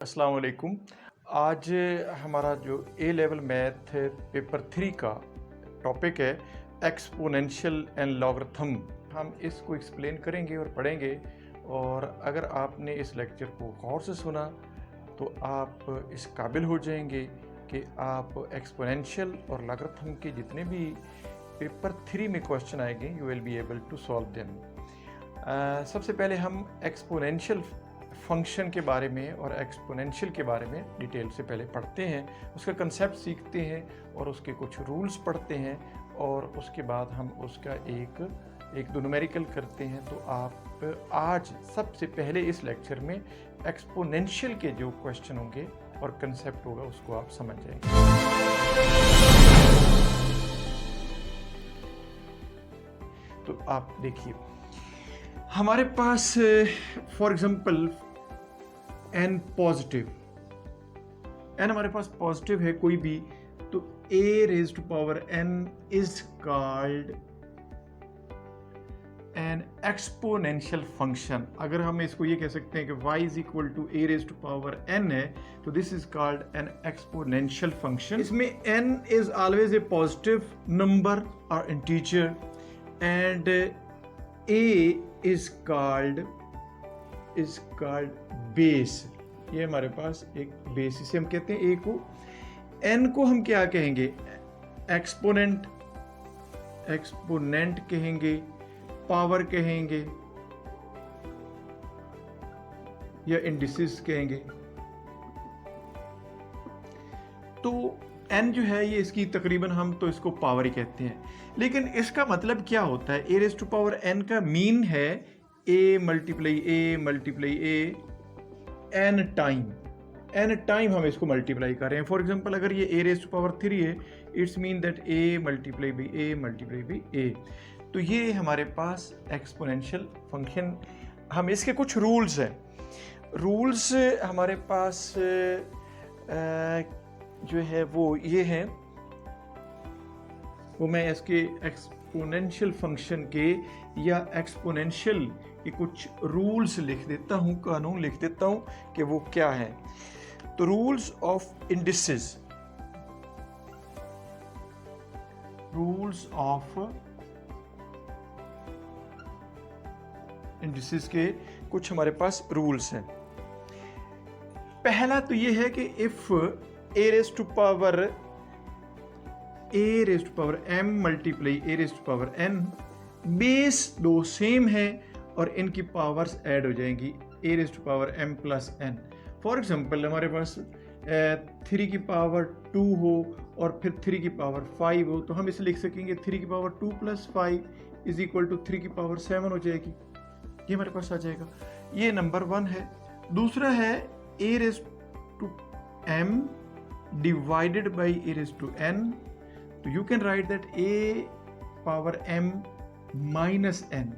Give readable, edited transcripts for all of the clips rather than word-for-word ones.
अस्सलाम वालेकुम। आज हमारा जो ए लेवल मैथ पेपर 3 का टॉपिक है एक्सपोनेंशियल एंड लॉगरिथम। हम इसको एक्सप्लेन करेंगे और पढ़ेंगे, और अगर आपने इस लेक्चर को गौर से सुना तो आप इस काबिल हो जाएंगे कि आप एक्सपोनेंशियल और लॉगरिथम के जितने भी पेपर 3 में क्वेश्चन आएंगे you will be able to solve them. सबसे पहले हम एक्सपोनेंशियल फंक्शन के बारे में और एक्सपोनेंशियल के बारे में डिटेल से पहले पढ़ते हैं, उसका कंसेप्ट सीखते हैं और उसके कुछ रूल्स पढ़ते हैं, और उसके बाद हम उसका एक दो न्यूमेरिकल करते हैं। तो आप आज सबसे पहले इस लेक्चर में एक्सपोनेंशियल के जो क्वेश्चन होंगे और कंसेप्ट होगा उसको आप समझ जाएंगे। तो आप देखिए, हमारे पास for example n positive, n हमारे पास पॉजिटिव है कोई भी, तो a raise to power n is called an exponential function. अगर हम इसको ये कह सकते हैं कि y is equal to a raise to power n है, तो this is called an exponential function. इसमें n is always a positive number और integer, and a is called base. ये हमारे पास एक बेस, इसे हम कहते हैं a को। n को हम क्या कहेंगे? एक्सपोनेंट कहेंगे, पावर कहेंगे, या इंडिसेस कहेंगे। तो n जो है ये इसकी तकरीबन हम तो इसको पावर ही कहते हैं, लेकिन इसका मतलब क्या होता है? a raise to power n का मीन है a multiply a n time हम इसको मल्टीप्लाई कर रहे हैं। फॉर एग्जांपल अगर ये a रेज़ टू पावर 3 है, it's mean that a multiply by a। तो ये हमारे पास एक्सपोनेंशियल फंक्शन। हम इसके कुछ रूल्स हैं। रूल्स हमारे पास जो है वो ये है, वो मैं इसके एक्सपोनेंशियल फंक्शन के या एक्सपोनेंशियल के कुछ रूल्स लिख देता हूँ, कानून लिख देता हूँ कि वो क्या है। तो rules of indices, rules of indices के कुछ हमारे पास रूल्स हैं। पहला तो ये है कि if a raise to power m multiply a raise to power n, base दो सेम है और इनकी पावर्स ऐड हो जाएंगी a raise to power m plus n। For example हमारे पास 3 की पावर 2 हो और फिर 3 की पावर 5 हो, तो हम इसे लिख सकेंगे 3 की power 2 plus 5 is equal to 3 की पावर 7 हो जाएगी। ये हमारे पास आ जाएगा। ये नंबर 1 है। दूसरा है a raise to m divided by a raised to n, तो you can write that a power m minus n,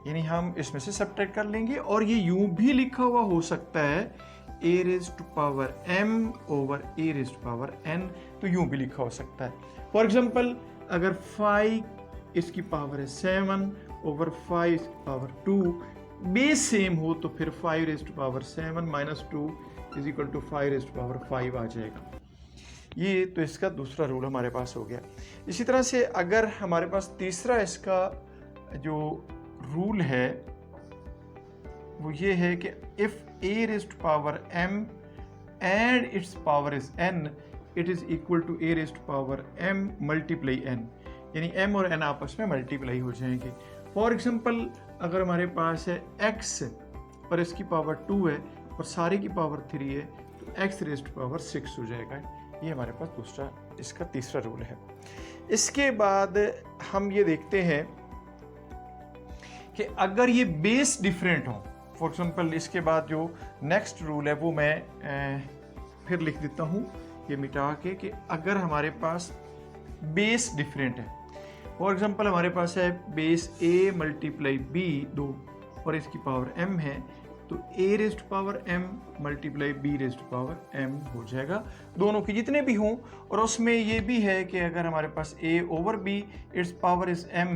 यानी हम इसमें से सब्ट्रैक्ट कर लेंगे, और ये यूं भी लिखा हुआ हो सकता है a raised to power m over a raised to power n, तो यूं भी लिखा हो सकता है। फॉर एग्जांपल अगर 5 इसकी पावर है 7 ओवर 5 इसकी पावर 2, बेस सेम हो तो फिर 5 raise to power 7 minus 2 is equal to 5 raise to power 5 आ जाएगा। ये तो इसका दूसरा रूल हमारे पास हो गया। इसी तरह से अगर हमारे पास तीसरा इसका जो रूल है वो ये है कि if a raise to power m and its power is n, it is equal to a raise to power m multiply n, यानी m और n आपस में मल्टीप्लाई हो जाएंगे। फॉर एग्जांपल अगर हमारे पास है x पर इसकी पावर 2 है और सारे की पावर 3 है, तो x रेज़ टू पावर 6 हो जाएगा। ये हमारे पास दूसरा इसका तीसरा रूल है। इसके बाद हम ये देखते हैं कि अगर ये बेस डिफरेंट हो, फॉर एग्जांपल इसके बाद जो नेक्स्ट रूल है वो मैं फिर लिख देता हूँ ये मिटा के, कि अगर हमारे पास बेस डिफरेंट है, फॉर एग्जांपल हमारे पास है बेस a मल्टीप्लाई b 2 और इसकी पावर m है, तो a raise to power m multiply b raise to power m हो जाएगा, दोनों के जितने भी हों। और उसमें ये भी है कि अगर हमारे पास a over b its power is m,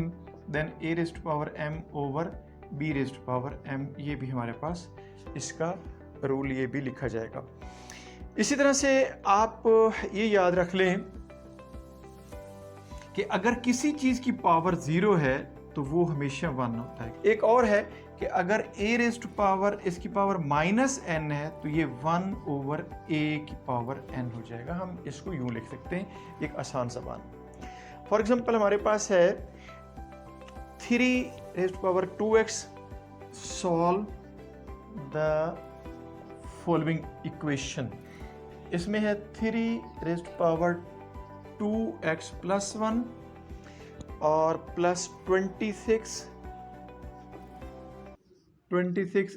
then a raise to power m over b raise to power m, ये भी हमारे पास इसका रूल ये भी लिखा जाएगा। इसी तरह से आप ये याद रख लें कि अगर किसी चीज़ की पावर 0 है तो वो हमेशा 1 होता है। एक और है कि अगर a रेज़ टू पावर इसकी पावर -n है तो ये 1/a की पावर n हो जाएगा। हम इसको यूं लिख सकते हैं, एक आसान सा बात। फॉर एग्जांपल हमारे पास है 3 raise to power 2x, solve the following equation. इसमें है 3 raise to power 2x plus 1 और plus 26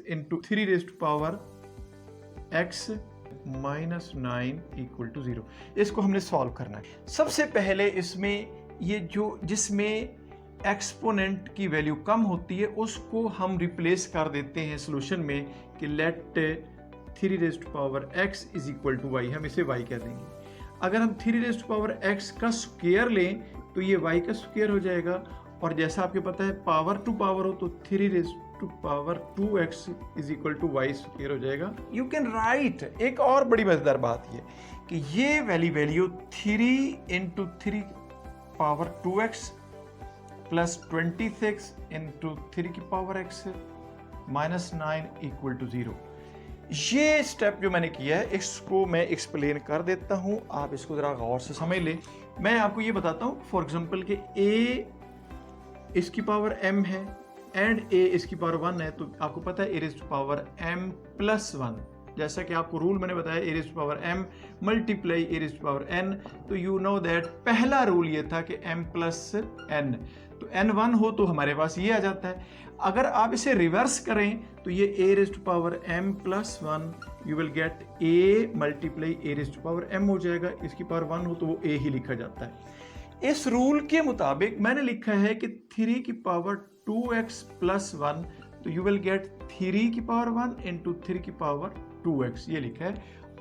into 3 raise to power x minus 9 equal to 0। इसको हमने सॉल्व करना है। सबसे पहले इसमें ये जो जिसमें एक्सपोनेंट की वैल्यू कम होती है उसको हम रिप्लेस कर देते हैं सॉल्यूशन में कि let 3 raise to power x is equal to y, हम इसे y कह देंगे। अगर हम 3 रेज़ टू पावर x का स्क्वायर लें तो ये y का स्क्वायर हो जाएगा, और जैसा आपको पता है पावर टू पावर हो तो 3 raise to power 2x is equal to y square हो जाएगा। यू कैन राइट, एक और बड़ी मजेदार बात ये कि ये value 3 into 3 power 2x plus 26 into 3 की power x minus 9 equal to 0। ये स्टेप जो मैंने किया है इसको मैं एक्सप्लेन कर देता हूं, आप इसको जरा गौर से समझ लें। मैं आपको ये बताता हूं फॉर एग्जांपल कि a इसकी पावर m है एंड a इसकी पावर 1 है, तो आपको पता है a raise to power m plus 1, जैसा कि आपको रूल मैंने बताया a raise to power m multiply a raise to power n, तो यू नो दैट पहला रूल ये था कि m प्लस n, तो n 1 हो तो हमारे पास ये आ जाता है। अगर आप इसे रिवर्स करें तो ये a raise to power m plus 1 you will get a multiply a raise to power m हो जाएगा, इसकी पावर 1 हो तो वो a ही लिखा जाता है। इस रूल के मुताबिक मैंने लिखा है कि 3 की पावर 2x प्लस 1 तो यू विल गेट 3 की पावर 1 इंटू 3 की पावर 2x, ये लिखा है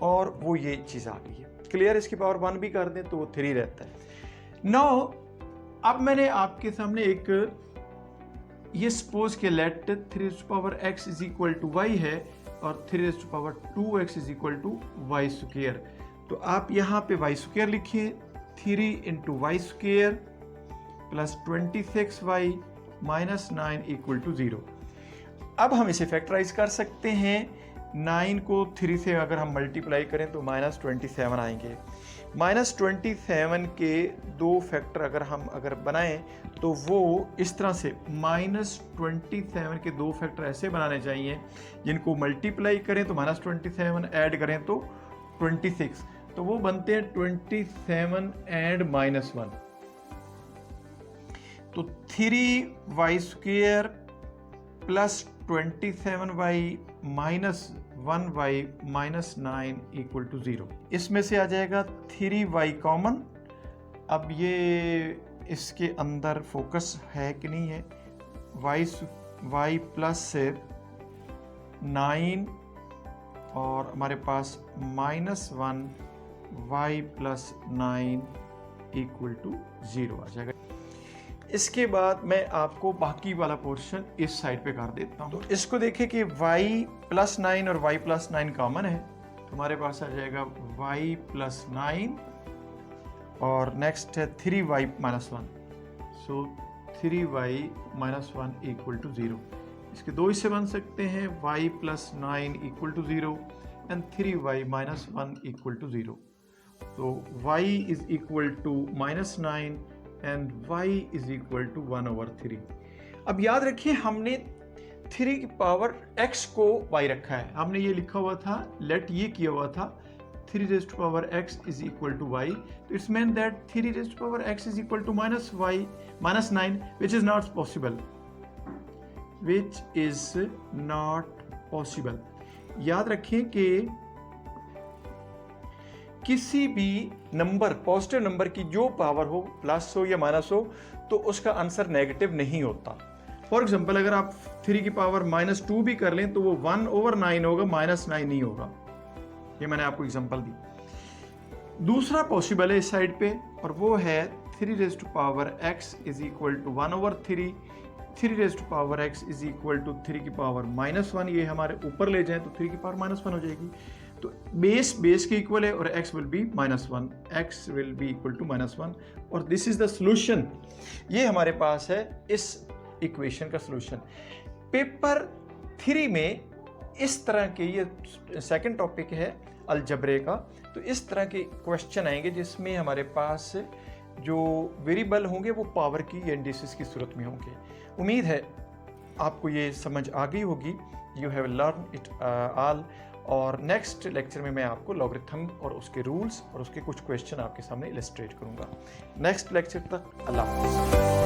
और वो ये चीज़ आ गई है। क्लियर, इसकी पावर 1 भी कर दें तो वो 3 रहता है। नाउ अब मैंने आपके सामने एक ये सपोज के let 3 raise to power x is equal to y है और 3 raise to power 2x is equal to y square, तो आप यहाँ पे y स्क्वायर लिखिए, 3 into y square plus 26y minus 9 equal to 0। अब हम इसे फैक्टराइज कर सकते हैं। 9 को 3 से अगर हम मल्टीप्लाई करें तो माइनस 27 आएंगे। माइनस 27 के 2 फैक्टर अगर बनाएं तो वो इस तरह से माइनस 27 के 2 फैक्टर ऐसे बनाने चाहिए जिनको मल्टीप्लाई करें तो माइनस 27, ऐड करें तो 26, तो वो बनते हैं 27 एंड माइनस 1, तो 3y square plus 27y minus 1y minus 9 equal to 0। इसमें से आ जाएगा 3y कॉमन। अब ये इसके अंदर फोकस है कि नहीं है, y प्लस 9 और हमारे पास minus 1 y plus 9 equal to 0 आ जाएगा। इसके बाद मैं आपको बाकी वाला पोर्शन इस साइड पे कर देता हूँ। तो इसको देखें कि y प्लस 9 और y प्लस 9 कॉमन है, तो हमारे पास आ जाएगा y प्लस 9 और नेक्स्ट है 3y minus 1, so 3y minus 1 equal to 0। इसके दो हिस्से बन सकते हैं, y plus 9 equal to 0 and 3y minus 1 equal to 0। तो y is equal to minus 9 and y is equal to 1/3। अब याद रखिए हमने 3 की पावर x को y रखा है, हमने ये लिखा हुआ था, लेट ये किया हुआ था 3 raise to power x is equal to y, तो its mean that 3 raise to power x is equal to minus 9 which is not possible. याद रखें कि किसी भी नंबर, पॉजिटिव नंबर की जो पावर हो, प्लस हो या माइनस हो, तो उसका आंसर नेगेटिव नहीं होता। फॉर एग्जांपल अगर आप 3 की पावर -2 भी कर लें तो वो 1/9 होगा, -9 नहीं होगा। ये मैंने आपको एग्जांपल दी। दूसरा पॉसिबल है इस साइड पे, और वो है 3 raise to power x is equal to 1/3 3 raise to power x is equal to 3 की पावर -1, ये हमारे ऊपर ले जाएं तो 3 की पावर -1 हो जाएगी। तो बेस के इक्वल है और x will be -1, x will be equal to -1 और दिस इज द सॉल्यूशन। ये हमारे पास है इस इक्वेशन का सॉल्यूशन। पेपर 3 में इस तरह के, ये सेकंड टॉपिक है अलजबरे का, तो इस तरह के क्वेश्चन आएंगे जिसमें हमारे पास जो वेरिएबल होंगे वो पावर की या इंडिसेस की सूरत में होंगे। उम्मीद है आपको ये समझ आ गई होगी, you have learn it all. और नेक्स्ट लेक्चर में मैं आपको लॉगरिथम और उसके रूल्स और उसके कुछ क्वेश्चन आपके सामने इलस्ट्रेट करूँगा। नेक्स्ट लेक्चर तक अल्लाह हाफ़िज़।